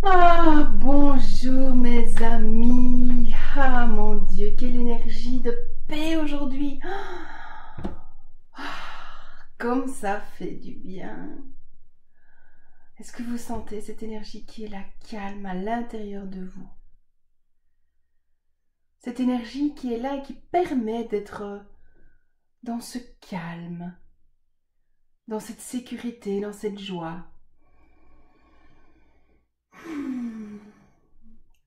Ah, bonjour mes amis. Ah, mon Dieu, quelle énergie de paix aujourd'hui. Comme ça fait du bien. Est-ce que vous sentez cette énergie qui est là, calme à l'intérieur de vous? Cette énergie qui est là et qui permet d'être dans ce calme, dans cette sécurité, dans cette joie.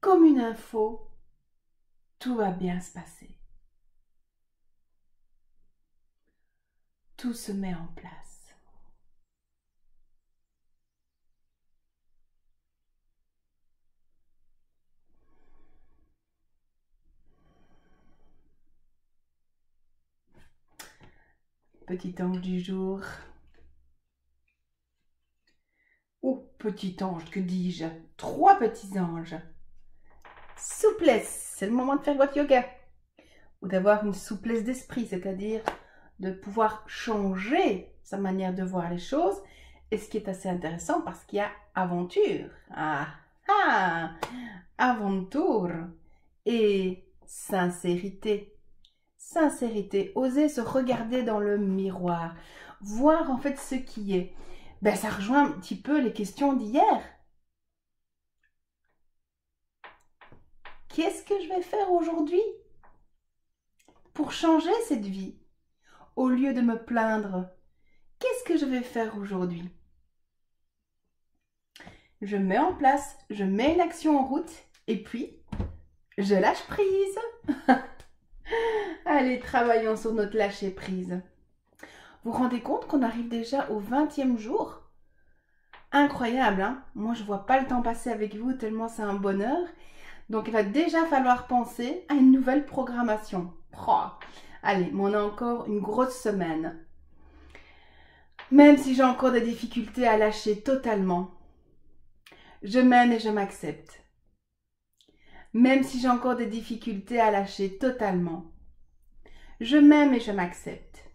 Comme une info, tout va bien se passer. Tout se met en place. Petit ange du jour. Oh, petit ange, que dis-je? 3 petits anges. Souplesse, c'est le moment de faire votre yoga. Ou d'avoir une souplesse d'esprit, c'est-à-dire de pouvoir changer sa manière de voir les choses. Et ce qui est assez intéressant parce qu'il y a aventure. Ah, ah, aventure. Et sincérité. Sincérité, oser se regarder dans le miroir. Voir en fait ce qui est. Ben, ça rejoint un petit peu les questions d'hier. Qu'est-ce que je vais faire aujourd'hui pour changer cette vie? Au lieu de me plaindre, qu'est-ce que je vais faire aujourd'hui? Je mets en place, je mets une action en route et puis je lâche prise. Allez, travaillons sur notre lâcher prise. Vous vous rendez compte qu'on arrive déjà au 20e jour? Incroyable, hein? Moi, je vois pas le temps passer avec vous tellement c'est un bonheur. Donc, il va déjà falloir penser à une nouvelle programmation. Oh, allez, mais on a encore une grosse semaine. Même si j'ai encore des difficultés à lâcher totalement, je m'aime et je m'accepte. Même si j'ai encore des difficultés à lâcher totalement, je m'aime et je m'accepte.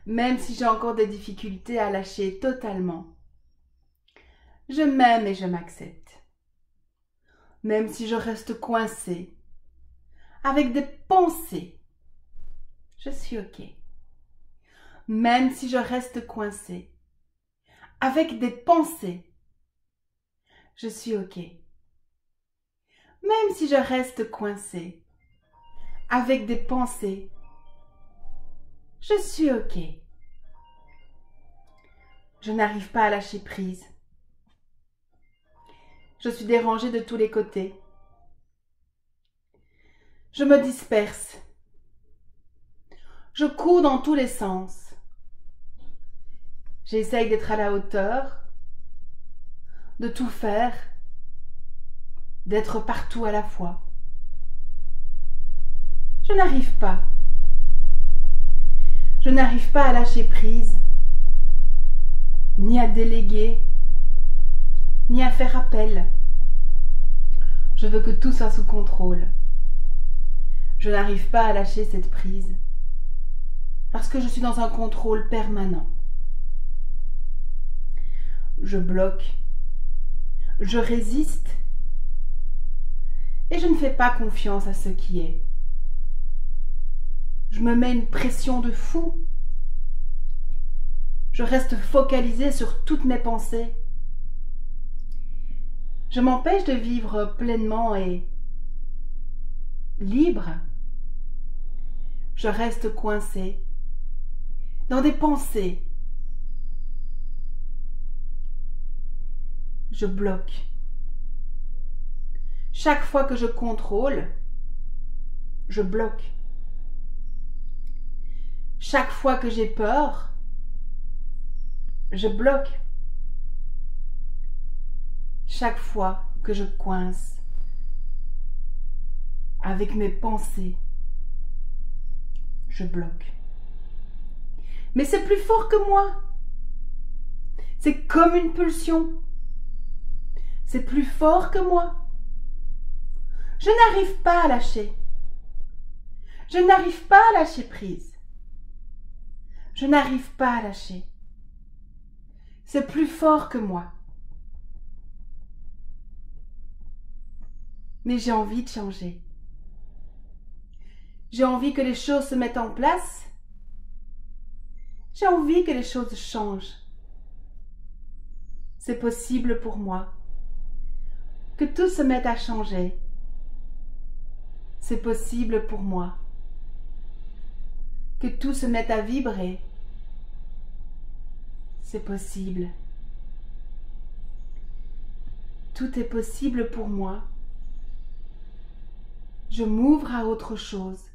Même si j'ai encore des difficultés à lâcher totalement, je m'aime et je m'accepte. Même si je reste coincée, avec des pensées, je suis OK. Même si je reste coincée, avec des pensées, je suis OK. Même si je reste coincée, avec des pensées, je suis OK. Je n'arrive pas à lâcher prise. Je suis dérangée de tous les côtés. Je me disperse. Je cours dans tous les sens. J'essaye d'être à la hauteur, de tout faire, d'être partout à la fois. Je n'arrive pas. Je n'arrive pas à lâcher prise, ni à déléguer, ni à faire appel. Je veux que tout soit sous contrôle. Je n'arrive pas à lâcher cette prise, parce que je suis dans un contrôle permanent. Je bloque, je résiste, et je ne fais pas confiance à ce qui est. Je me mets une pression de fou. Je reste focalisée sur toutes mes pensées. Je m'empêche de vivre pleinement et libre. Je reste coincée dans des pensées. Je bloque. Chaque fois que je contrôle, je bloque. Chaque fois que j'ai peur, je bloque. Chaque fois que je coince avec mes pensées, je bloque. Mais c'est plus fort que moi. C'est comme une pulsion. C'est plus fort que moi. Je n'arrive pas à lâcher. Je n'arrive pas à lâcher prise. Je n'arrive pas à lâcher. C'est plus fort que moi. mais j'ai envie de changer. J'ai envie que les choses se mettent en place. J'ai envie que les choses changent. C'est possible pour moi. Que tout se mette à changer. C'est possible pour moi. Que tout se mette à vibrer. C'est possible. Tout est possible pour moi. Je m'ouvre à autre chose.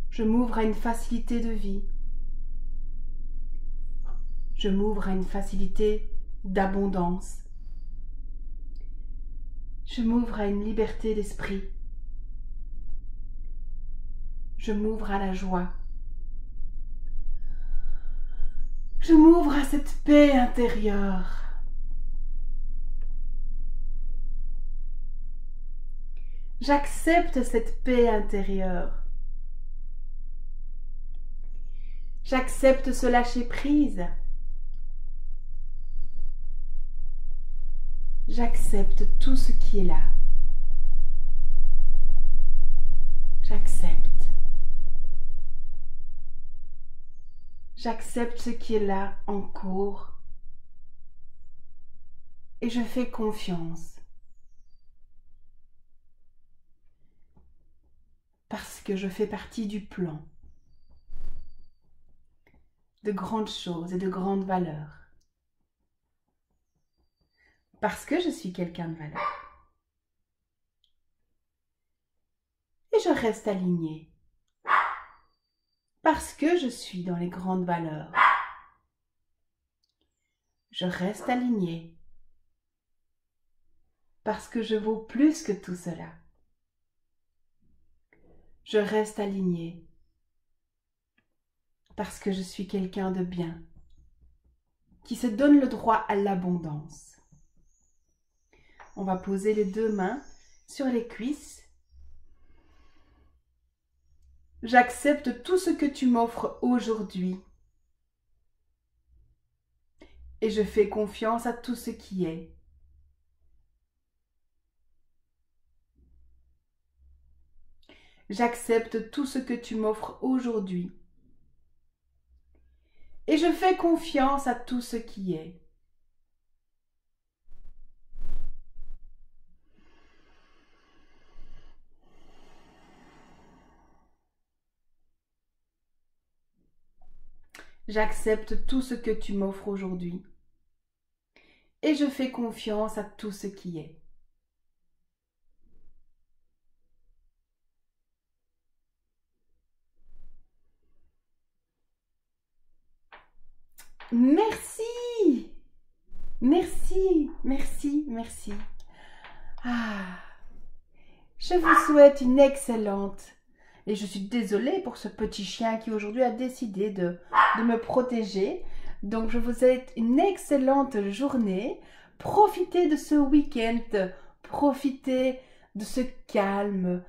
Je m'ouvre à une facilité de vie. Je m'ouvre à une facilité d'abondance. Je m'ouvre à une liberté d'esprit. Je m'ouvre à la joie. Je m'ouvre à cette paix intérieure. J'accepte cette paix intérieure. J'accepte ce lâcher-prise. J'accepte tout ce qui est là. J'accepte. J'accepte ce qui est là en cours. Et je fais confiance. Parce que je fais partie du plan. De grandes choses et de grandes valeurs. Parce que je suis quelqu'un de valeur. Et je reste alignée. Parce que je suis dans les grandes valeurs. Je reste alignée. Parce que je vaux plus que tout cela. Je reste alignée. Parce que je suis quelqu'un de bien. Qui se donne le droit à l'abondance. On va poser les deux mains sur les cuisses. J'accepte tout ce que tu m'offres aujourd'hui. Et je fais confiance à tout ce qui est. J'accepte tout ce que tu m'offres aujourd'hui. Et je fais confiance à tout ce qui est. J'accepte tout ce que tu m'offres aujourd'hui. Et je fais confiance à tout ce qui est. Merci! Merci, merci, merci. Je vous souhaite une excellente. Et je suis désolée pour ce petit chien qui aujourd'hui a décidé de me protéger. Donc je vous souhaite une excellente journée. Profitez de ce week-end. Profitez de ce calme.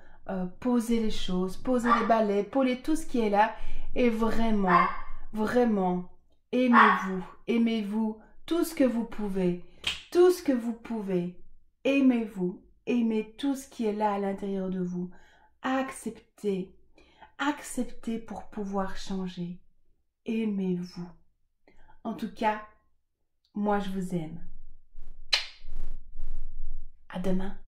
Posez les choses, posez les balais, posez tout ce qui est là. Et vraiment, vraiment, aimez-vous. Aimez-vous tout ce que vous pouvez. Tout ce que vous pouvez. Aimez-vous. Aimez tout ce qui est là à l'intérieur de vous. Acceptez. Acceptez pour pouvoir changer. Aimez-vous. En tout cas, moi je vous aime. À demain.